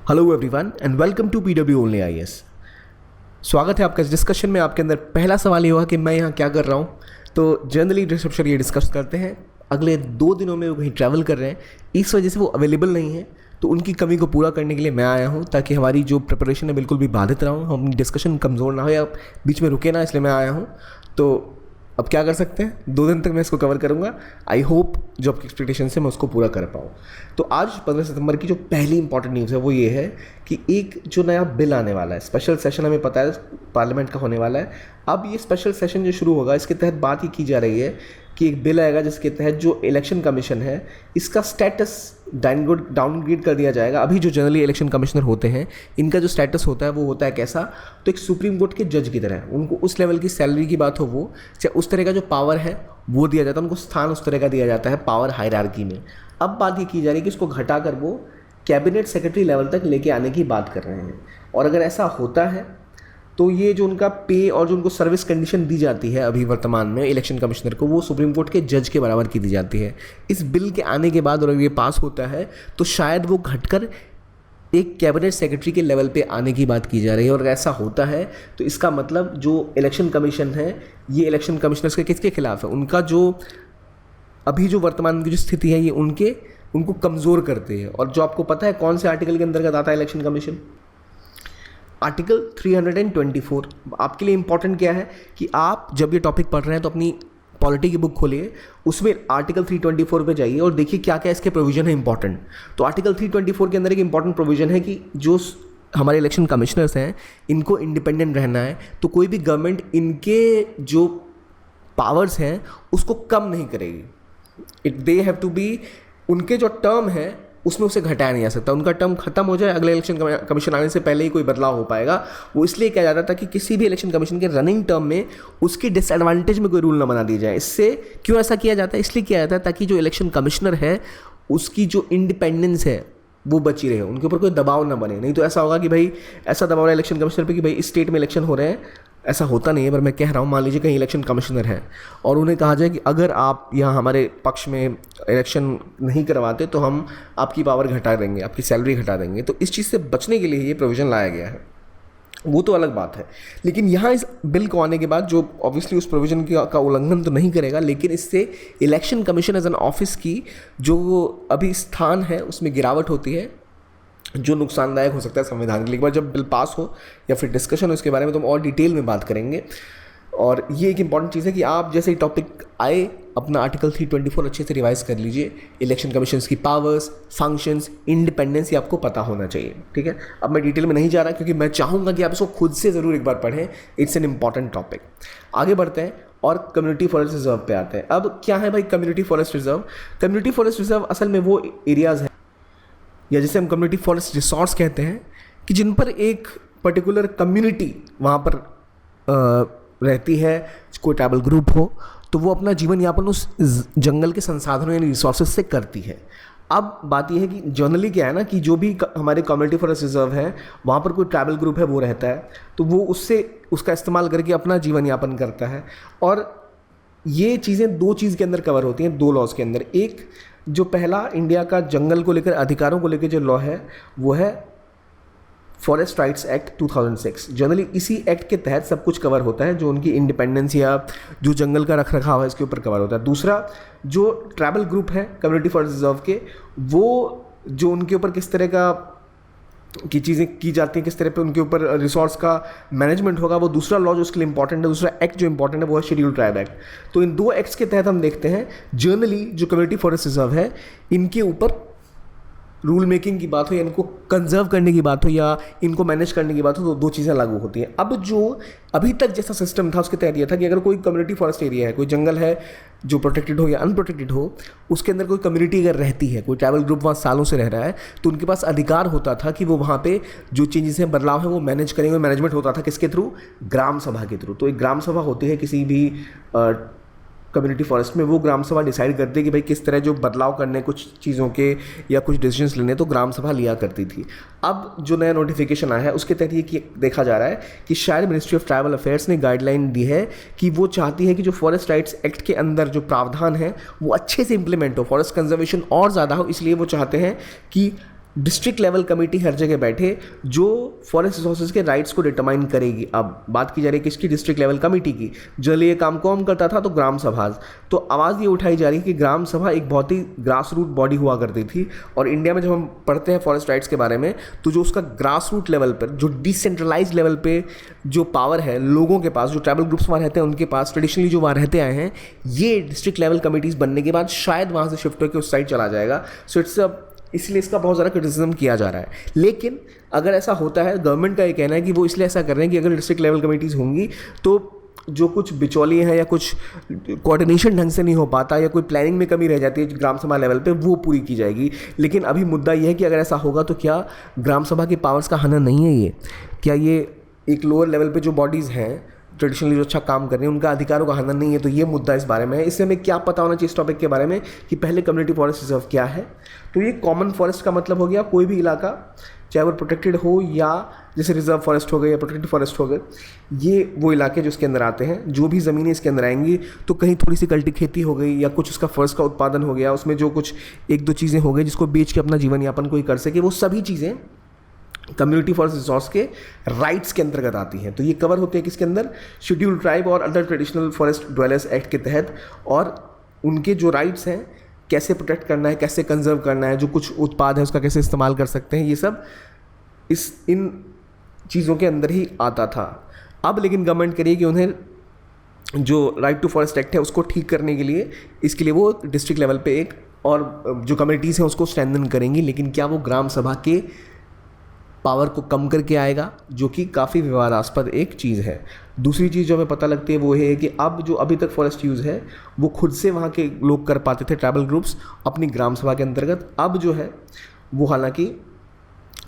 Hello everyone and welcome to PW only IAS. स्वागत है आपका इस डिस्कशन में। आपके अंदर पहला सवाल ये होगा कि मैं यहाँ क्या कर रहा हूँ। तो जनरली रिसेप्शन ये डिस्कस करते हैं, अगले 2 दिनों में वो कहीं ट्रैवल कर रहे हैं, इस वजह से वो अवेलेबल नहीं है, तो उनकी कमी को पूरा करने के लिए मैं आया हूँ ताकि हमारी जो प्रिपरेशन है बिल्कुल भी बाधित ना हो, हम डिस्कशन कमज़ोर ना हो या बीच में रुके ना, इसलिए मैं आया हूँ। तो अब क्या कर सकते हैं, 2 दिन तक मैं इसको कवर करूँगा। आई होप जो आपकी एक्सपेक्टेशन है मैं उसको पूरा कर पाऊँ। तो आज 15 सितंबर की जो पहली इंपॉर्टेंट न्यूज़ है वो ये है कि एक जो नया बिल आने वाला है, स्पेशल सेशन हमें पता है पार्लियामेंट का होने वाला है। अब ये स्पेशल सेशन जो शुरू होगा इसके तहत बात ये की जा रही है कि एक बिल आएगा जिसके तहत जो इलेक्शन कमीशन है इसका स्टेटस डाउनग्रेड कर दिया जाएगा। अभी जो जनरली इलेक्शन कमिश्नर होते हैं इनका जो स्टेटस होता है वो होता है कैसा, तो एक सुप्रीम कोर्ट के जज की तरह, उनको उस लेवल की सैलरी की बात हो वो, चाहे उस तरह का जो पावर है वो दिया जाता है, उनको स्थान उस तरह का दिया जाता है पावर हायरार्की में। अब बात ये की जा रही है कि इसको घटा कर वो कैबिनेट सेक्रेटरी लेवल तक लेके आने की बात कर रहे हैं। और अगर ऐसा होता है तो ये जो उनका पे और जो उनको सर्विस कंडीशन दी जाती है अभी वर्तमान में इलेक्शन कमिश्नर को, वो सुप्रीम कोर्ट के जज के बराबर की दी जाती है। इस बिल के आने के बाद और अगर ये पास होता है तो शायद वो घटकर एक कैबिनेट सेक्रेटरी के लेवल पे आने की बात की जा रही है। और अगर ऐसा होता है तो इसका मतलब जो इलेक्शन कमीशन है ये इलेक्शन कमिश्नर्स के किसके खिलाफ है, उनका जो अभी जो वर्तमान की जो स्थिति है ये उनको कमज़ोर करते हैं। और जो आपको पता है कौन से आर्टिकल के अंतर्गत आता है इलेक्शन कमीशन, आर्टिकल 324। आपके लिए इंपॉर्टेंट क्या है कि आप जब ये टॉपिक पढ़ रहे हैं तो अपनी पॉलिटी की बुक खोलिए, उसमें आर्टिकल 324 पे जाइए और देखिए क्या क्या इसके प्रोविज़न है इंपॉर्टेंट। तो आर्टिकल 324 के अंदर एक इंपॉर्टेंट प्रोविज़न है कि जो हमारे इलेक्शन कमिश्नर्स हैं इनको इंडिपेंडेंट रहना है, तो कोई भी गवर्नमेंट इनके जो पावर्स हैं उसको कम नहीं करेगी। दे हैव टू बी, उनके जो टर्म है उसमें उसे घटाया नहीं जा सकता। उनका टर्म खत्म हो जाए, अगले इलेक्शन कमीशन आने से पहले ही कोई बदलाव हो पाएगा। वो इसलिए किया जाता था कि किसी भी इलेक्शन कमीशन के रनिंग टर्म में उसकी डिसएडवांटेज में कोई रूल ना बना दिया जाए। इससे क्यों ऐसा किया जाता है, इसलिए किया जाता है ताकि जो इलेक्शन कमिश्नर है उसकी जो इंडिपेंडेंस है वो बची रहे, उनके ऊपर कोई दबाव ना बने। नहीं तो ऐसा होगा कि भाई ऐसा दबाव है इलेक्शन कमिश्नर पे कि भाई इस स्टेट में इलेक्शन हो रहे हैं, ऐसा होता नहीं है पर मैं कह रहा हूँ, मान लीजिए कहीं इलेक्शन कमिश्नर है और उन्हें कहा जाए कि अगर आप यहाँ हमारे पक्ष में इलेक्शन नहीं करवाते तो हम आपकी पावर घटा देंगे, आपकी सैलरी घटा देंगे। तो इस चीज़ से बचने के लिए ये प्रोविज़न लाया गया है, वो तो अलग बात है। लेकिन यहाँ इस बिल को आने के बाद जो ऑब्वियसली उस प्रोविज़न का उल्लंघन तो नहीं करेगा, लेकिन इससे election commission as an office की जो अभी स्थान है उसमें गिरावट होती है, जो नुकसानदायक हो सकता है संविधान के लिए। एक बार जब बिल पास हो या फिर डिस्कशन हो इसके बारे में तो हम और डिटेल में बात करेंगे। और ये एक इंपॉर्टेंट चीज़ है कि आप जैसे ही टॉपिक आए अपना आर्टिकल 324 अच्छे से रिवाइज कर लीजिए। इलेक्शन कमीशन की पावर्स, फंक्शंस, इंडिपेंडेंस ये आपको पता होना चाहिए, ठीक है। अब मैं डिटेल में नहीं जा रहा क्योंकि मैं चाहूँगा कि आप इसको खुद से ज़रूर एक बार पढ़ें, इट्स एन इम्पॉर्टेंट टॉपिक। आगे बढ़ते हैं और कम्युनिटी फॉरेस्ट रिजर्व पे आते हैं। अब क्या है भाई community forest reserve? Community forest reserve असल में वो एरियाज़ हैं या जिसे हम कम्युनिटी फॉरेस्ट रिसोर्ट्स कहते हैं कि जिन पर एक पर्टिकुलर कम्युनिटी वहाँ पर रहती है, कोई ट्राइबल ग्रुप हो तो वो अपना जीवन यापन उस जंगल के संसाधनों यानी रिसोर्सेज से करती है। अब बात यह है कि जनरली क्या है ना कि जो भी हमारे कम्युनिटी फॉरेस्ट रिजर्व है वहाँ पर कोई ट्राइबल ग्रुप है वो रहता है, तो वो उसका इस्तेमाल करके अपना जीवन यापन करता है। और ये चीज़ें 2 चीज़ के अंदर कवर होती हैं, 2 लॉज के अंदर। एक जो पहला इंडिया का जंगल को लेकर अधिकारों को लेकर जो लॉ है वो है फॉरेस्ट राइट्स एक्ट 2006। जनरली इसी एक्ट के तहत सब कुछ कवर होता है जो उनकी इंडिपेंडेंस या जो जंगल का रख रखाव है इसके ऊपर कवर होता है। दूसरा जो ट्राइबल ग्रुप है कम्युनिटी फॉरेस्ट रिजर्व के, वो जो उनके ऊपर किस तरह का की चीज़ें की जाती हैं, किस तरह पे उनके ऊपर रिसोर्स का मैनेजमेंट होगा, वो दूसरा लॉ जो उसके लिए इंपॉर्टेंट है, दूसरा एक्ट जो इंपॉर्टेंट है वो है शेड्यूल ट्राइब एक्ट। तो इन 2 एक्ट्स के तहत हम देखते हैं जनरली जो कम्युनिटी फॉरेस्ट रिजर्व है इनके ऊपर रूल मेकिंग की बात हो या इनको कंजर्व करने की बात हो या इनको मैनेज करने की बात हो तो 2 चीज़ें लागू होती हैं। अब जो अभी तक जैसा सिस्टम था उसके तहत यह था कि अगर कोई कम्युनिटी फॉरेस्ट एरिया है, कोई जंगल है जो प्रोटेक्टेड हो या अनप्रोटेक्टेड हो, उसके अंदर कोई कम्युनिटी अगर रहती है, कोई ट्राइबल ग्रुप वहाँ सालों से रह रहा है, तो उनके पास अधिकार होता था कि वो वहाँ पे जो चेंजेस हैं, बदलाव है वो मैनेज करेंगे। मैनेजमेंट होता था किसके थ्रू? ग्राम सभा के थ्रू। तो एक ग्राम सभा होती है किसी भी कम्युनिटी फॉरेस्ट में, वो ग्राम सभा डिसाइड करती है कि भाई किस तरह जो बदलाव करने कुछ चीज़ों के या कुछ डिसीजंस लेने, तो ग्राम सभा लिया करती थी। अब जो नया नोटिफिकेशन आया है उसके तहत ये देखा जा रहा है कि शायद मिनिस्ट्री ऑफ ट्राइबल अफेयर्स ने गाइडलाइन दी है कि वो चाहती है कि जो फॉरेस्ट राइट्स एक्ट के अंदर जो प्रावधान है वो अच्छे से इंप्लीमेंट हो, फॉरेस्ट कंजर्वेशन और ज़्यादा हो। इसलिए वो चाहते हैं कि डिस्ट्रिक्ट लेवल कमेटी हर जगह बैठे जो फॉरेस्ट रिसोर्सेज के राइट्स को डिटरमाइन करेगी। अब बात की जा रही है किसकी, डिस्ट्रिक्ट लेवल कमेटी की। जो ये काम कौन करता था, तो ग्राम सभा। तो आवाज़ ये उठाई जा रही है कि ग्राम सभा एक बहुत ही ग्रास रूट बॉडी हुआ करती थी, और इंडिया में जब हम पढ़ते हैं फॉरेस्ट राइट्स के बारे में तो जो उसका ग्रास रूट लेवल पर, जो डिसेंट्रलाइज लेवल पे जो पावर है लोगों के पास, जो ट्राइबल ग्रुप्स वहाँ रहते हैं उनके पास, ट्रेडिशनली जो वहाँ रहते आए हैं, ये डिस्ट्रिक्ट लेवल कमेटीज़ बनने के बाद शायद वहाँ से शिफ्ट होकर उस साइड चला जाएगा। सो इट्स इसलिए इसका बहुत ज़्यादा क्रिटिसिज्म किया जा रहा है। लेकिन अगर ऐसा होता है, गवर्नमेंट का ये कहना है कि वो इसलिए ऐसा कर रहे हैं कि अगर डिस्ट्रिक्ट लेवल कमेटीज़ होंगी तो जो कुछ बिचौलिए हैं या कुछ कोऑर्डिनेशन ढंग से नहीं हो पाता या कोई प्लानिंग में कमी रह जाती है ग्राम सभा लेवल पे, वो पूरी की जाएगी। लेकिन अभी मुद्दा ये है कि अगर ऐसा होगा तो क्या ग्राम सभा की पावर्स का हनन नहीं है ये? क्या ये एक लोअर लेवल पे जो बॉडीज़ हैं ट्रेडिशनली जो अच्छा काम कर रही है उनका अधिकारों का हनन नहीं है? तो ये मुद्दा इस बारे में है। इससे हमें क्या पता होना चाहिए इस टॉपिक के बारे में कि पहले कम्युनिटी फॉरेस्ट रिजर्व क्या है। तो ये कॉमन फॉरेस्ट का मतलब हो गया कोई भी इलाका, चाहे वो प्रोटेक्टेड हो या जैसे रिजर्व फॉरेस्ट हो गए या प्रोटेक्टेड फॉरेस्ट हो गए, ये वो इलाके जो इसके अंदर आते हैं। जो भी ज़मीनें इसके अंदर आएंगी तो कहीं थोड़ी सी कल्टी खेती हो गई या कुछ उसका फर्स्ट का उत्पादन हो गया, उसमें जो कुछ एक दो चीज़ें हो गई जिसको बेच के अपना जीवन यापन कोई कर सके, वो सभी चीज़ें कम्युनिटी फॉरेस्ट रिसोर्स के राइट्स के अंतर्गत आती हैं। तो ये कवर होते हैं किसके अंदर, शेड्यूल्ड ट्राइब और other traditional forest dwellers act के तहत। और उनके जो राइट्स हैं, कैसे प्रोटेक्ट करना है, कैसे कंजर्व करना है, जो कुछ उत्पाद है उसका कैसे इस्तेमाल कर सकते हैं, ये सब इन चीज़ों के अंदर ही आता था। अब लेकिन गवर्नमेंट करिए कि उन्हें जो राइट टू फॉरेस्ट एक्ट है उसको ठीक करने के लिए, इसके लिए वो डिस्ट्रिक्ट लेवल पे एक और जो कम्युनिटीज़ हैं उसको स्ट्रेंथन करेंगी। लेकिन क्या वो ग्राम सभा के पावर को कम करके आएगा, जो कि काफ़ी विवादास्पद एक चीज़ है। दूसरी चीज़ जो हमें पता लगती है वो है कि अब जो अभी तक फॉरेस्ट यूज़ है वो खुद से वहाँ के लोग कर पाते थे, ट्राइबल ग्रुप्स अपनी ग्राम सभा के अंतर्गत। अब जो है वो हालांकि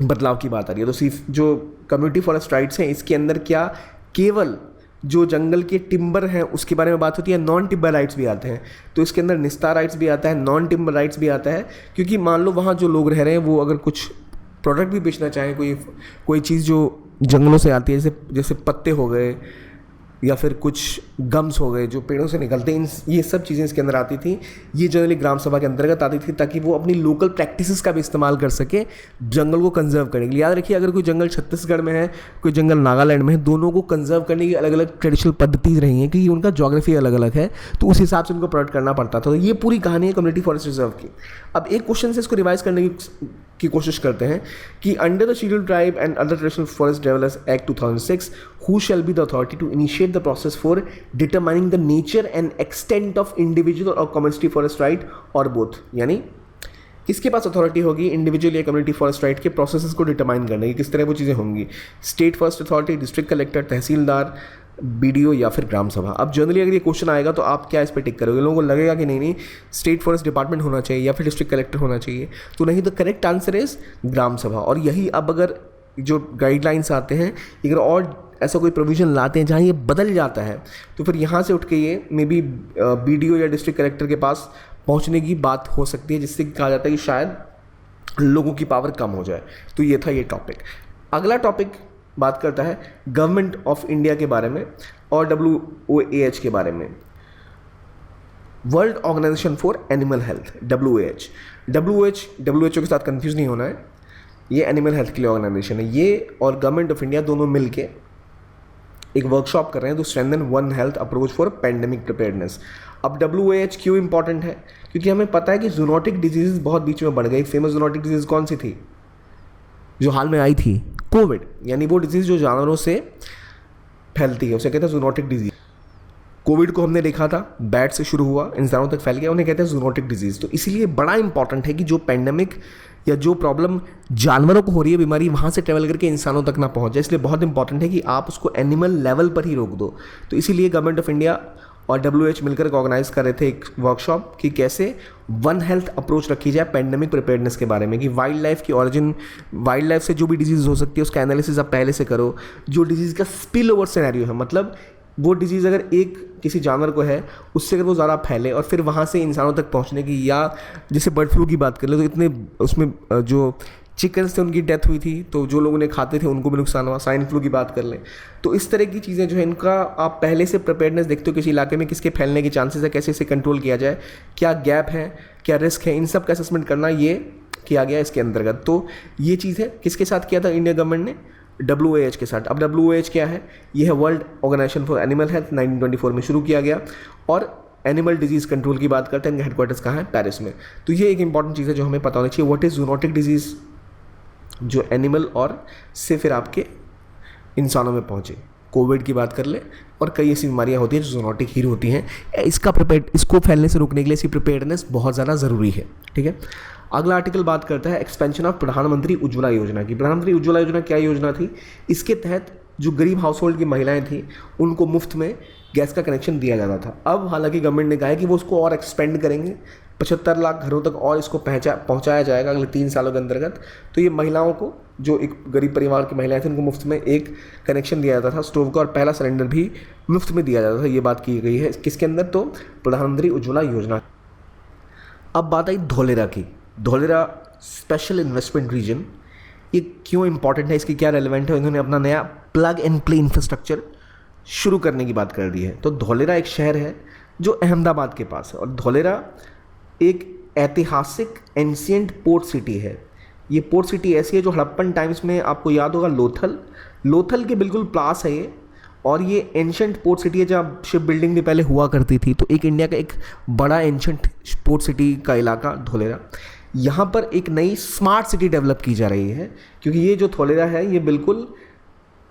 बदलाव की बात आ रही है। तो सिर्फ जो कम्युनिटी फॉरेस्ट राइट्स हैं इसके अंदर क्या केवल जो जंगल के टिम्बर हैं उसके बारे में बात होती है, नॉन टिम्बर राइट्स भी आते हैं। तो इसके अंदर निस्ता राइट्स भी आता है, नॉन टिम्बर राइट्स भी आता है। क्योंकि मान लो वहाँ जो लोग रह रहे हैं वो अगर कुछ प्रोडक्ट भी बेचना चाहें, कोई चीज़ जो जंगलों से आती है, जैसे पत्ते हो गए या फिर कुछ गम्स हो गए जो पेड़ों से निकलते हैं, ये सब चीज़ें इसके अंदर आती थी। ये जनरली ग्राम सभा के अंतर्गत आती थी ताकि वो अपनी लोकल प्रैक्टिसेस का भी इस्तेमाल कर सके जंगल को कंजर्व करने के लिए। याद रखिए, अगर कोई जंगल छत्तीसगढ़ में है, कोई जंगल नागालैंड में है, दोनों को कंजर्व करने की अलग अलग ट्रेडिशनल पद्धति रही हैं क्योंकि उनका ज्योग्राफी अलग अलग है, तो उस हिसाब से उनको प्रोटेक्ट करना पड़ता था। तो ये पूरी कहानी है कम्युनिटी फॉरेस्ट रिजर्व की। अब एक क्वेश्चन से इसको रिवाइज करने की कोशिश करते हैं कि under the scheduled tribe and other traditional forest developers act 2006 who shall be the authority to initiate the process for determining the nature and extent of individual or community forest right or both? यानी किसके पास authority होगी individual या community forest right के processes को determine करने की, किस तरह वो चीज़ें होंगी? State first authority, district collector, tehsildar, BDO या फिर ग्राम सभा? अब जनरली अगर ये क्वेश्चन आएगा तो आप क्या इस पर टिक करोगे? लोगों को लगेगा कि नहीं स्टेट फॉरेस्ट डिपार्टमेंट होना चाहिए या फिर डिस्ट्रिक्ट कलेक्टर होना चाहिए, तो नहीं, the correct answer is gram सभा। और यही अब अगर जो गाइडलाइंस आते हैं, अगर और ऐसा कोई प्रोविज़न लाते हैं जहाँ ये बदल जाता है, तो फिर यहाँ से उठ के ये मे बी बीडीओ या डिस्ट्रिक्ट कलेक्टर के पास पहुँचने की बात हो सकती है, जिससे कहा जाता है कि शायद लोगों की पावर कम हो जाए। तो ये था ये टॉपिक। अगला टॉपिक बात करता है गवर्नमेंट ऑफ इंडिया के बारे में और WOAH के बारे में, world organisation for animal health, WHO के साथ कंफ्यूज नहीं होना है, ये एनिमल हेल्थ के लिए ऑर्गेनाइजेशन है। ये और गवर्नमेंट ऑफ इंडिया दोनों मिलके एक वर्कशॉप कर रहे हैं to strengthen one health approach for pandemic preparedness. अब WOAH क्यों इंपॉर्टेंट है? क्योंकि हमें पता है कि जूनोटिक डिजीज़ बहुत बीच में बढ़ गई। फेमस जूनोटिक डिजीज़ कौन सी थी जो हाल में आई थी? कोविड, यानी वो डिजीज़ जो जानवरों से फैलती है उसे कहते हैं जूनोटिक डिजीज़। कोविड को हमने देखा था, बैट से शुरू हुआ, इंसानों तक फैल गया, उन्हें कहते हैं जूनोटिक डिजीज़। तो इसीलिए बड़ा इंपॉर्टेंट है कि जो पैंडेमिक या जो प्रॉब्लम जानवरों को हो रही है बीमारी, वहाँ से ट्रैवल करके इंसानों तक ना पहुँच जाए। इसलिए बहुत इंपॉर्टेंट है कि आप उसको एनिमल लेवल पर ही रोक दो। तो इसीलिए गवर्नमेंट ऑफ इंडिया और WHO मिलकर ऑर्गेनाइज कर रहे थे एक वर्कशॉप कि कैसे वन हेल्थ अप्रोच रखी जाए पैंडेमिक प्रिपेयर्डनेस के बारे में, कि वाइल्ड लाइफ की ऑरिजिन, वाइल्ड लाइफ से जो भी डिजीज़ हो सकती है उसका एनालिसिस आप पहले से करो। जो डिजीज़ का स्पिल ओवर सिनेरियो है, मतलब वो डिजीज़ अगर एक किसी जानवर को है, उससे अगर वो ज़्यादा फैले और फिर वहाँ से इंसानों तक पहुँचने की, या जैसे बर्ड फ्लू की बात कर ले तो इतने उसमें जो चिकन से उनकी डेथ हुई थी तो जो लोग उन्हें खाते थे उनको भी नुकसान हुआ। स्वाइन फ्लू की बात कर लें तो इस तरह की चीज़ें जो है इनका आप पहले से प्रिपेयर्डनेस देखते हो किसी इलाके में किसके फैलने के चांसेस है, कैसे इसे कंट्रोल किया जाए, क्या गैप है, क्या रिस्क है, इन सब का असेसमेंट करना ये किया गया इसके अंतर्गत। तो ये चीज़ है, किसके साथ किया था इंडिया गवर्नमेंट ने? WOAH के साथ। अब WOAH क्या है? ये है world organisation for animal health, 1924 में शुरू किया गया। और एनिमल डिजीज़ कंट्रोल की बात करते हैं, इनका हेडक्वार्टर्स कहाँ है? पेरिस में। तो ये एक इंपॉर्टेंट चीज़ है जो हमें पता होनी चाहिए। व्हाट इज़ जूनोटिक डिजीज़, जो एनिमल और से फिर आपके इंसानों में पहुँचे। कोविड की बात कर ले, और कई ऐसी बीमारियां होती हैं जो जूनोटिक ही होती हैं। इसको फैलने से रोकने के लिए इसकी प्रिपेयर्डनेस बहुत ज़्यादा ज़रूरी है। ठीक है, अगला आर्टिकल बात करता है एक्सपेंशन ऑफ प्रधानमंत्री उज्ज्वला योजना की। प्रधानमंत्री उज्ज्वला योजना क्या योजना थी? इसके तहत जो गरीब हाउस होल्ड की महिलाएं थी उनको मुफ्त में गैस का कनेक्शन दिया जाता था। अब हालांकि गवर्नमेंट ने कहा है कि वो उसको और एक्सपेंड करेंगे, 75 लाख घरों तक और इसको पहुंचाया जाएगा अगले 3 सालों के अंतर्गत। तो ये महिलाओं को, जो एक गरीब परिवार की महिलाएं थी, उनको मुफ्त में एक कनेक्शन दिया जाता था स्टोव का, और पहला सिलेंडर भी मुफ्त में दिया जाता था। ये बात की गई है किसके अंदर? तो प्रधानमंत्री उज्ज्वला योजना। अब बात आई धोलेरा की। धोलेरा स्पेशल इन्वेस्टमेंट रीजन, ये क्यों इंपॉर्टेंट है, इसकी क्या रेलिवेंट है? इन्होंने अपना नया प्लग एंड प्ले इंफ्रास्ट्रक्चर शुरू करने की बात कर दी है। तो धोलेरा एक शहर है जो अहमदाबाद के पास है, और धोलेरा एक ऐतिहासिक एंशियंट पोर्ट सिटी है। ये पोर्ट सिटी ऐसी है जो हड़प्पन टाइम्स में, आपको याद होगा, लोथल के बिल्कुल पास है ये, और ये एंशियंट पोर्ट सिटी है जहाँ शिप बिल्डिंग भी पहले हुआ करती थी। तो एक इंडिया का एक बड़ा एंशियंट पोर्ट सिटी का इलाका धोलेरा। यहाँ पर एक नई स्मार्ट सिटी डेवलप की जा रही है, क्योंकि ये जो धोलेरा है ये बिल्कुल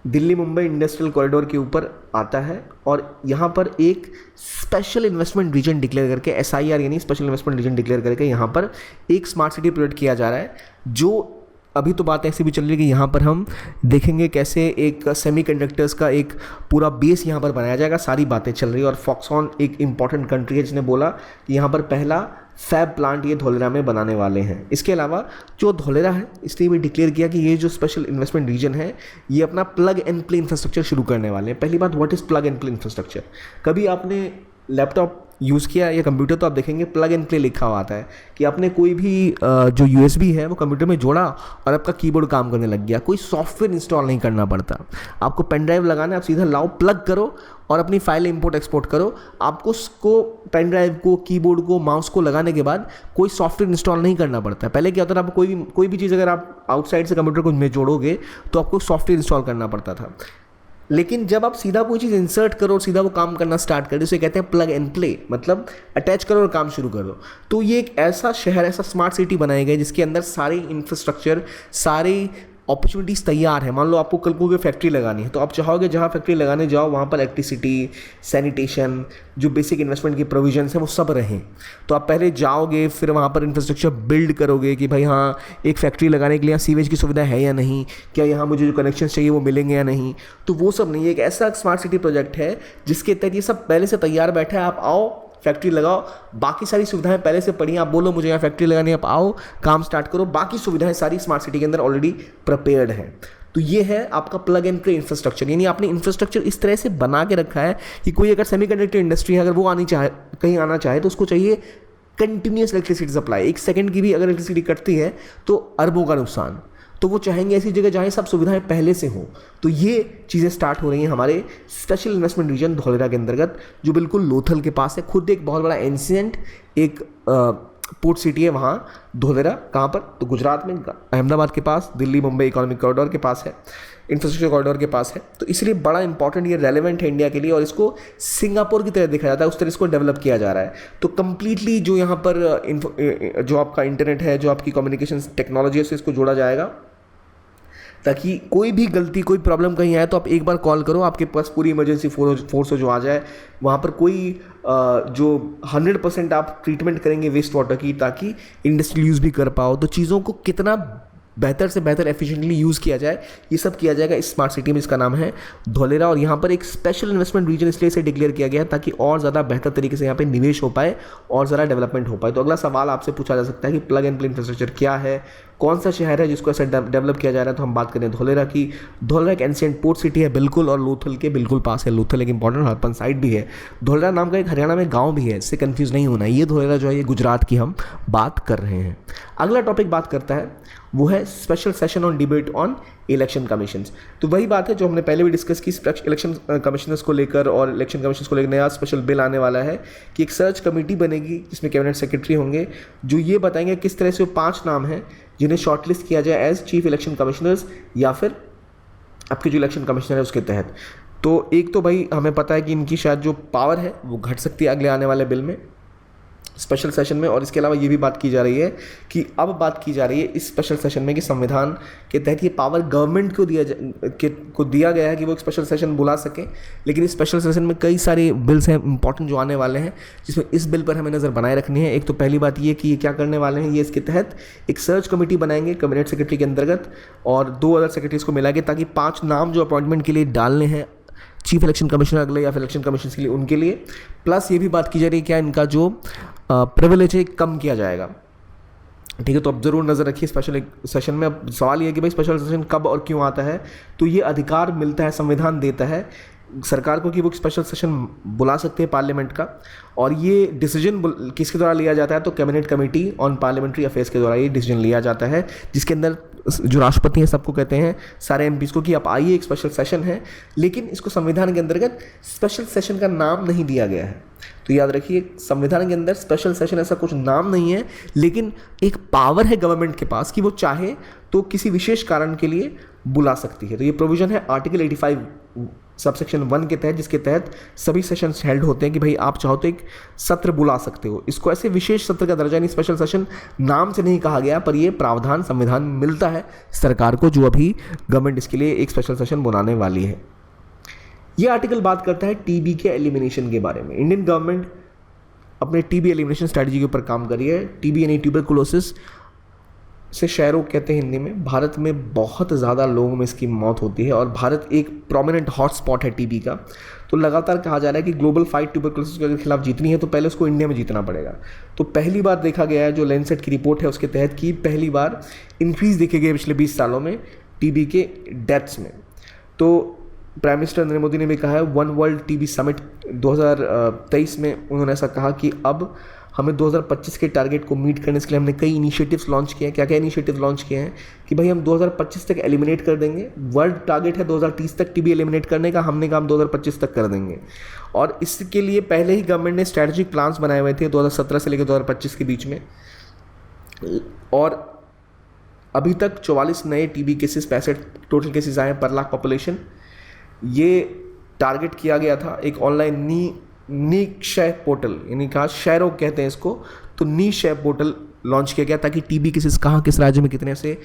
दिल्ली मुंबई इंडस्ट्रियल कॉरिडोर के ऊपर आता है, और यहाँ पर एक स्पेशल इन्वेस्टमेंट रीजन डिक्लेयर करके, SIR यानी स्पेशल इन्वेस्टमेंट रीजन डिक्लेयर करके यहाँ पर एक स्मार्ट सिटी प्रोजेक्ट किया जा रहा है। जो अभी तो बात ऐसी भी चल रही है कि यहाँ पर हम देखेंगे कैसे एक सेमीकंडक्टर्स का एक पूरा बेस यहाँ पर बनाया जाएगा। सारी बातें चल रही है, और फॉक्सकॉन एक इंपॉर्टेंट कंट्री है जिसने बोला कि यहाँ पर पहला फैब प्लांट ये धोलेरा में बनाने वाले हैं। इसके अलावा जो धोलेरा है, इसलिए भी डिक्लेयर किया कि ये जो स्पेशल इन्वेस्टमेंट रीजन है ये अपना प्लग एंड प्ले इंफ्रास्ट्रक्चर शुरू करने वाले हैं। पहली बात, what is plug and play infrastructure? कभी आपने लैपटॉप यूज़ किया या कंप्यूटर, तो आप देखेंगे प्लग एंड प्ले लिखा हुआ आता है कि आपने कोई भी जो USB है वो कंप्यूटर में जोड़ा और आपका कीबोर्ड काम करने लग गया। कोई सॉफ्टवेयर इंस्टॉल नहीं करना पड़ता, आपको पेन ड्राइव लगाना है, आप सीधा लाओ, प्लग करो और अपनी फाइल इंपोर्ट एक्सपोर्ट करो। आपको उसको, पेन ड्राइव को, कीबोर्ड को, माउस को लगाने के बाद कोई सॉफ्टवेयर इंस्टॉल नहीं करना पड़ता। पहले क्या होता था, आपको कोई भी चीज़ अगर आप आउटसाइड से कंप्यूटर को में जोड़ोगे तो आपको सॉफ्टवेयर इंस्टॉल करना पड़ता था। लेकिन जब आप सीधा कोई चीज़ इंसर्ट करो और सीधा वो काम करना स्टार्ट कर दो, उसे कहते हैं प्लग एंड प्ले, मतलब अटैच करो और काम शुरू करो। तो ये एक ऐसा शहर, ऐसा स्मार्ट सिटी बनाई गई जिसके अंदर सारी इंफ्रास्ट्रक्चर, सारी अपॉर्चुनिटीज़ तैयार है। मान लो आपको कल को कोई फैक्ट्री लगानी है, तो आप चाहोगे जहाँ फैक्ट्री लगाने जाओ वहाँ पर इलेक्ट्रिसिटी, सैनिटेशन, जो बेसिक इन्वेस्टमेंट की प्रोविजंस हैं वो सब रहें। तो आप पहले जाओगे, फिर वहाँ पर इंफ्रास्ट्रक्चर बिल्ड करोगे कि भाई हाँ, एक फैक्ट्री लगाने के लिए यहाँ सीवेज की सुविधा है या नहीं, क्या यहाँ मुझे जो कनेक्शन चाहिए वो मिलेंगे या नहीं। तो वो सब नहीं, एक ऐसा स्मार्ट सिटी प्रोजेक्ट है जिसके तहत ये सब पहले से तैयार बैठा है। आप आओ, फैक्ट्री लगाओ, बाकी सारी सुविधाएं पहले से पड़ी हैं। आप बोलो मुझे यहाँ फैक्ट्री लगानी है, आप आओ, काम स्टार्ट करो, बाकी सुविधाएं सारी स्मार्ट सिटी के अंदर ऑलरेडी प्रिपेयर्ड हैं। तो ये है आपका प्लग एंड प्ले इंफ्रास्ट्रक्चर, यानी आपने इंफ्रास्ट्रक्चर इस तरह से बना के रखा है कि कोई अगर सेमीकंडक्टर इंडस्ट्री है, अगर वो कहीं आना चाहे तो उसको चाहिए कंटिन्यूस इलेक्ट्रिसिटी सप्लाई। 1 सेकंड की भी अगर इलेक्ट्रिसिटी कटती है तो अरबों का नुकसान। तो वो चाहेंगे ऐसी जगह जहाँ सब सुविधाएं पहले से हों। तो ये चीज़ें स्टार्ट हो रही हैं हमारे स्पेशल इन्वेस्टमेंट रीजन धोलेरा के अंतर्गत, जो बिल्कुल लोथल के पास है। खुद एक बहुत बड़ा एंशियंट एक पोर्ट सिटी है वहाँ धोलेरा। कहाँ पर? तो गुजरात में, अहमदाबाद के पास, दिल्ली मुंबई इकोनॉमिक कॉरिडोर के पास है, इंफ्रास्ट्रक्चर कॉरिडोर के पास है। तो इसलिए बड़ा इंपॉर्टेंट, ये रेलेवेंट है इंडिया के लिए, और इसको सिंगापुर की तरह देखा जाता है, उस तरह इसको डेवलप किया जा रहा है। तो कंप्लीटली जो यहाँ पर जो आपका इंटरनेट है, जो आपकी कम्युनिकेशन टेक्नोलॉजी है, उससे इसको जोड़ा जाएगा, ताकि कोई भी गलती, कोई प्रॉब्लम कहीं आए तो आप एक बार कॉल करो, आपके पास पूरी इमरजेंसी फोर्स जो आ जाए। वहाँ पर कोई जो 100% आप ट्रीटमेंट करेंगे वेस्ट वाटर की, ताकि इंडस्ट्रियल यूज़ भी कर पाओ। तो चीज़ों को कितना बेहतर से बेहतर एफिशिएंटली यूज़ किया जाए, ये सब किया जाएगा इस स्मार्ट सिटी में, जिसका नाम है धोलेरा। और यहाँ पर एक स्पेशल इन्वेस्टमेंट रीजन इसलिए इसे डिक्लेयर किया गया है ताकि और ज़्यादा बेहतर तरीके से यहाँ पे निवेश हो पाए और ज़्यादा डेवलपमेंट हो पाए। तो अगला सवाल आपसे पूछा जा सकता है कि प्लग एंड प्ले इंफ्रास्ट्रक्चर क्या है, कौन सा शहर है जिसको ऐसा डेवलप किया जा रहा है। तो हम बात करें धोलेरा की। धोलेरा एक एंशिएंट पोर्ट सिटी है बिल्कुल, और लोथल के बिल्कुल पास है। लोथल एक इंपॉर्टेंट हड़प्पन साइट भी है। धोलेरा नाम का एक हरियाणा में गाँव भी है, इससे कन्फ्यूज़ नहीं होना। ये धोलेरा जो है ये गुजरात की हम बात कर रहे हैं। अगला टॉपिक बात करता है वो है special session on debate on election commissions. तो वही बात है जो हमने पहले भी डिस्कस की, इलेक्शन कमिश्नर्स को लेकर और इलेक्शन कमीशंस को लेकर नया स्पेशल बिल आने वाला है कि एक सर्च कमेटी बनेगी जिसमें कैबिनेट सेक्रेटरी होंगे, जो ये बताएंगे किस तरह से वो 5 नाम हैं जिन्हें शॉर्टलिस्ट किया जाए एज चीफ इलेक्शन कमिश्नर्स या फिर आपके जो इलेक्शन कमिश्नर है उसके तहत। तो एक तो भाई हमें पता है कि इनकी शायद जो पावर है वो घट सकती है अगले आने वाले बिल में, स्पेशल सेशन में। और इसके अलावा ये भी बात की जा रही है कि अब बात की जा रही है इस स्पेशल सेशन में कि संविधान के तहत ये पावर गवर्नमेंट को दिया गया है कि वो एक स्पेशल सेशन बुला सके। लेकिन इस स्पेशल सेशन में कई सारे बिल्स हैं इंपॉर्टेंट जो आने वाले हैं, जिसमें इस बिल पर हमें नज़र बनाए रखनी है। एक तो पहली बात ये कि ये क्या करने वाले हैं, ये इसके तहत एक सर्च कमेटी बनाएंगे कैबिनेट सेक्रेटरी के अंतर्गत और 2 अदर सेक्रेटरीज को मिला के, ताकि 5 नाम जो अपॉइंटमेंट के लिए डालने हैं चीफ इलेक्शन कमिश्नर अगले या फिर इलेक्शन कमीशन के लिए, उनके लिए। प्लस ये भी बात की जा रही है क्या इनका जो प्रिविलेज है कम किया जाएगा। ठीक है, तो अब ज़रूर नज़र रखिए स्पेशल सेशन में। अब सवाल ये है कि भाई स्पेशल सेशन कब और क्यों आता है। तो ये अधिकार मिलता है, संविधान देता है सरकार को कि वो स्पेशल सेशन बुला सकते हैं पार्लियामेंट का। और ये डिसीजन किसके द्वारा लिया जाता है, तो cabinet committee on parliamentary affairs के द्वारा ये डिसीजन लिया जाता है, जिसके अंदर जो राष्ट्रपति हैं सबको कहते हैं, सारे एमपीज़ को, कि आप आइए एक स्पेशल सेशन है। लेकिन इसको संविधान के अंतर्गत स्पेशल सेशन का नाम नहीं दिया गया है। तो याद रखिए संविधान के अंदर स्पेशल सेशन ऐसा कुछ नाम नहीं है, लेकिन एक पावर है गवर्नमेंट के पास कि वो चाहे तो किसी विशेष कारण के लिए बुला सकती है। तो ये प्रोविजन है आर्टिकल 85 सबसेक्शन 1 के तहत, जिसके तहत सभी सेशंस हेल्ड होते हैं कि भाई आप चाहो तो एक सत्र बुला सकते हो। इसको ऐसे विशेष सत्र का दर्जा नहीं, स्पेशल सेशन नाम से नहीं कहा गया, पर ये प्रावधान संविधान मिलता है सरकार को, जो अभी गवर्नमेंट इसके लिए एक स्पेशल सेशन बुलाने वाली है। ये आर्टिकल बात करता है टीबी के एलिमिनेशन के बारे में। इंडियन गवर्नमेंट अपने टीबी एलिमिनेशन स्ट्रैटेजी के ऊपर काम कर रही है। टीबी यानी ट्यूबरकुलोसिस से क्षय रोग कहते हैं हिंदी में। भारत में बहुत ज़्यादा लोगों में इसकी मौत होती है और भारत एक प्रोमिनेंट हॉटस्पॉट है टीबी का। तो लगातार कहा जा रहा है कि ग्लोबल फाइट ट्यूबरकुलोसिस के खिलाफ जीतनी है तो पहले उसको इंडिया में जीतना पड़ेगा। तो पहली बार देखा गया है, जो लैंसेट की रिपोर्ट है उसके तहत, कि पहली बार इंक्रीज़ देखे गए पिछले 20 सालों में टीबी के डेथ्स में। तो प्राइम मिनिस्टर नरेंद्र मोदी ने भी कहा है, वन वर्ल्ड टीबी समिट 2023 में उन्होंने ऐसा कहा कि अब हमें 2025 के टारगेट को मीट करने के लिए हमने कई इनिशिएटिव्स लॉन्च किए हैं। क्या क्या इनिशिएटिव लॉन्च किए हैं कि भाई हम 2025 तक एलिमिनेट कर देंगे। वर्ल्ड टारगेट है 2030 तक टीबी एलिमिनेट करने का, हमने कहा हम 2025 तक कर देंगे। और इसके लिए पहले ही गवर्नमेंट ने स्ट्रैटेजिक प्लान्स बनाए हुए थे 2017 से लेकर 2025 के बीच में। और अभी तक 44 नए टीबी केसेस, 65 टोटल केसेस आए पर लाख पॉपुलेशन। ये टारगेट किया गया था एक ऑनलाइन नी क्षय पोर्टल, यानी कहा क्षय रोग कहते हैं इसको, तो नी क्षय पोर्टल लॉन्च किया गया ताकि टीबी केसेस कहाँ किस राज्य में कितने से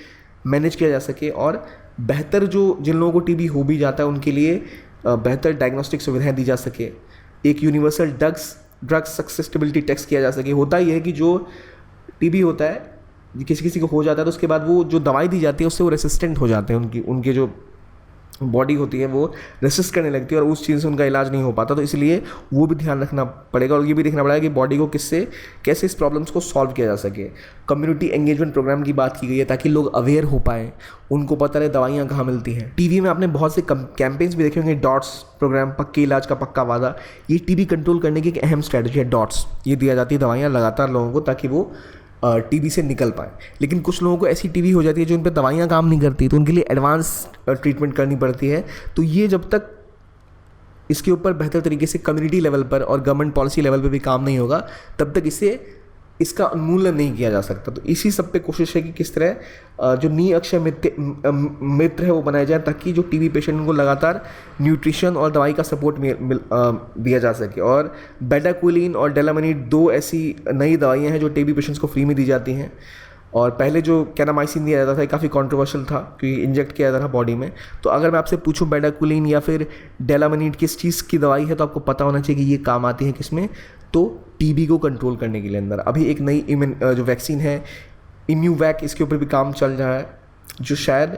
मैनेज किया जा सके और बेहतर जो जिन लोगों को टीबी हो भी जाता है उनके लिए बेहतर डायग्नोस्टिक सुविधाएं दी जा सके। एक यूनिवर्सल ड्रग्स सक्सेसिबिलिटी टेस्ट किया जा सके। होता यह है कि जो टीबी होता है किसी किसी को हो जाता है तो उसके बाद वो जो दवाई दी जाती है उससे वो रेसिस्टेंट हो जाते हैं, उनके जो बॉडी होती है वो रेसिस्ट करने लगती है और उस चीज़ से उनका इलाज नहीं हो पाता। तो इसलिए वो भी ध्यान रखना पड़ेगा और ये भी देखना पड़ेगा कि बॉडी को कैसे इस प्रॉब्लम्स को सॉल्व किया जा सके। कम्युनिटी एंगेजमेंट प्रोग्राम की बात की गई है ताकि लोग अवेयर हो पाएँ, उनको पता रहे दवाइयाँ कहाँ मिलती हैं। टीवी में आपने बहुत से कैंपेन्स भी देखे होंगे, डॉट्स प्रोग्राम, पक्के इलाज का पक्का वादा। ये टीबी कंट्रोल करने की एक अहम स्ट्रैटेजी है। डॉट्स ये दिया जाती है दवाइयाँ लगातार लोगों को ताकि वो टीबी से निकल पाए। लेकिन कुछ लोगों को ऐसी टीबी हो जाती है जो उन पर दवाइयाँ काम नहीं करती, तो उनके लिए एडवांस ट्रीटमेंट करनी पड़ती है। तो ये जब तक इसके ऊपर बेहतर तरीके से कम्युनिटी लेवल पर और गवर्नमेंट पॉलिसी लेवल पर भी काम नहीं होगा तब तक इसका उन्मूलन नहीं किया जा सकता। तो इसी सब पे कोशिश है कि किस तरह जो नी अक्षय मित्र है वो बनाया जाए ताकि जो टीबी पेशेंट को लगातार न्यूट्रिशन और दवाई का सपोर्ट दिया जा सके। और बेडाक्विलिन और डेलामिनिड 2 ऐसी नई दवाइयाँ हैं जो टीबी पेशेंट्स को फ्री में दी जाती हैं। और पहले जो कैनामाइसिन दिया जाता था काफ़ी कंट्रोवर्शियल था क्योंकि इंजेक्ट किया जाता था बॉडी में। तो अगर मैं आपसे पूछूं बेडाक्विलिन या फिर डेलामिनिड किस चीज़ की दवाई है तो आपको पता होना चाहिए कि ये काम आती है किसमें, तो टीबी को कंट्रोल करने के लिए। अंदर अभी एक नई जो वैक्सीन है इम्यूवैक, इसके ऊपर भी काम चल रहा है जो शायद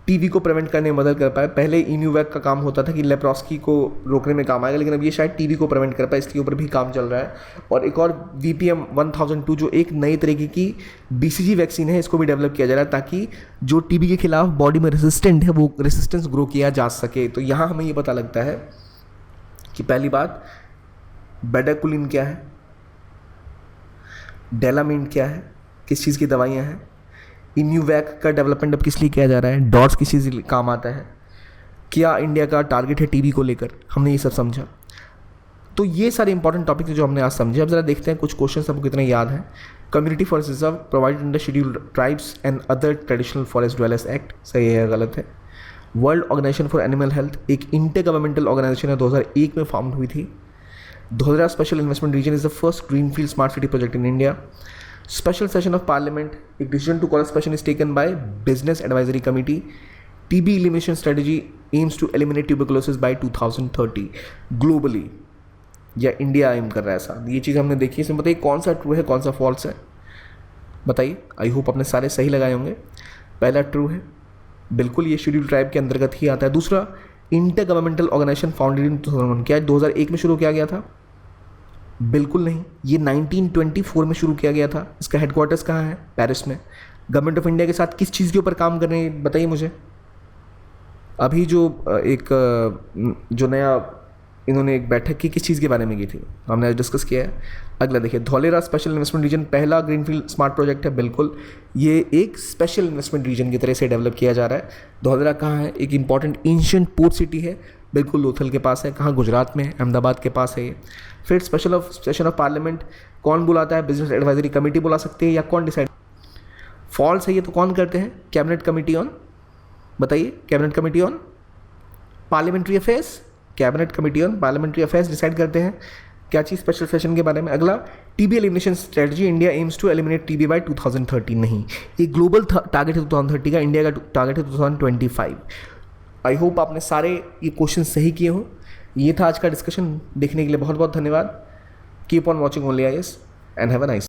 टीबी को प्रिवेंट करने में मदद कर पाए। पहले इम्यूवैक का काम होता था कि लेप्रोस्की को रोकने में काम आएगा, लेकिन अब ये शायद टीबी को प्रिवेंट कर पाए, इसके ऊपर भी काम चल रहा है। और एक और VPM 1002 जो एक नई तरीके की BCG वैक्सीन है, इसको भी डेवलप किया जा रहा है ताकि जो टीबी के खिलाफ बॉडी में रेसिस्टेंट है वो रेसिस्टेंस ग्रो किया जा सके। तो यहाँ हमें ये पता लगता है कि पहली बात बेडाक्विलिन क्या है, डेलामिन क्या है, किस चीज़ की दवाइयाँ हैं, इम्यूवैक का डेवलपमेंट अब किस लिए किया जा रहा है, डॉट्स किस चीज़ काम आता है, क्या इंडिया का टारगेट है टीबी को लेकर, हमने ये सब समझा। तो ये सारे इंपॉर्टेंट टॉपिक जो हमने आज समझे, अब जरा देखते हैं कुछ क्वेश्चन सबको कितने याद हैं। Community forest reserve provided under scheduled tribes and other traditional forest dwellers act, सही है या गलत है। World organisation for animal health एक इंटर गवर्नमेंटल ऑर्गेनाइजेशन है, 2001 में फॉर्म हुई थी। Dholera special investment region is the first greenfield smart city project in India. Special session of parliament, एक decision to call special is taken by business advisory committee. TB elimination strategy aims to eliminate tuberculosis bye 2030 globally, या India M कर रहा है ऐसा। ये चीज़ हमने देखी है। इसमें बताइए कौन सा ट्रू है कौन सा फॉल्स है, बताइए। आई होप आपने सारे सही लगाए होंगे। पहला ट्रू है, बिल्कुल ये शेड्यूल ट्राइब के अंतर्गत ही आता है। दूसरा, intergovernmental organisation founded in 2001, क्या 2001 में शुरू किया गया था? बिल्कुल नहीं, ये 1924 में शुरू किया गया था। इसका हेडक्वार्टर्स कहाँ है? पेरिस में। गवर्नमेंट ऑफ इंडिया के साथ किस चीज़ के ऊपर काम कर रहे हैं बताइए मुझे। अभी जो नया इन्होंने एक बैठक की, किस चीज़ के बारे में की थी, हमने आज डिस्कस किया है। अगला देखिए, धौलेरा स्पेशल इन्वेस्टमेंट रीजन पहला ग्रीनफील्ड स्मार्ट प्रोजेक्ट है। बिल्कुल, ये एक स्पेशल इन्वेस्टमेंट रीजन की तरह से डेवलप किया जा रहा है। धौलेरा कहाँ है? एक इंपॉर्टेंट एंशिएंट पोर्ट सिटी है, बिल्कुल लोथल के पास है। कहाँ? गुजरात में है, अहमदाबाद के पास है ये। फिर स्पेशल सेशन ऑफ पार्लियामेंट कौन बुलाता है? बिजनेस एडवाइजरी कमेटी बुला सकती है, या कौन डिसाइड? फॉल्स है ये, तो कौन करते हैं? कैबिनेट कमेटी ऑन, बताइए, cabinet committee on parliamentary affairs, cabinet committee on parliamentary affairs decide करते हैं क्या चीज़ स्पेशल सेशन के बारे में। अगला, TB elimination strategy, India aims to eliminate TB by 2030, नहीं, ये ग्लोबल टारगेट है 2030 का, इंडिया का टारगेट है 2025। आई होप आपने सारे ये क्वेश्चन सही किए हो। ये था आज का डिस्कशन। देखने के लिए बहुत बहुत धन्यवाद। Keep on watching only IAS and have a nice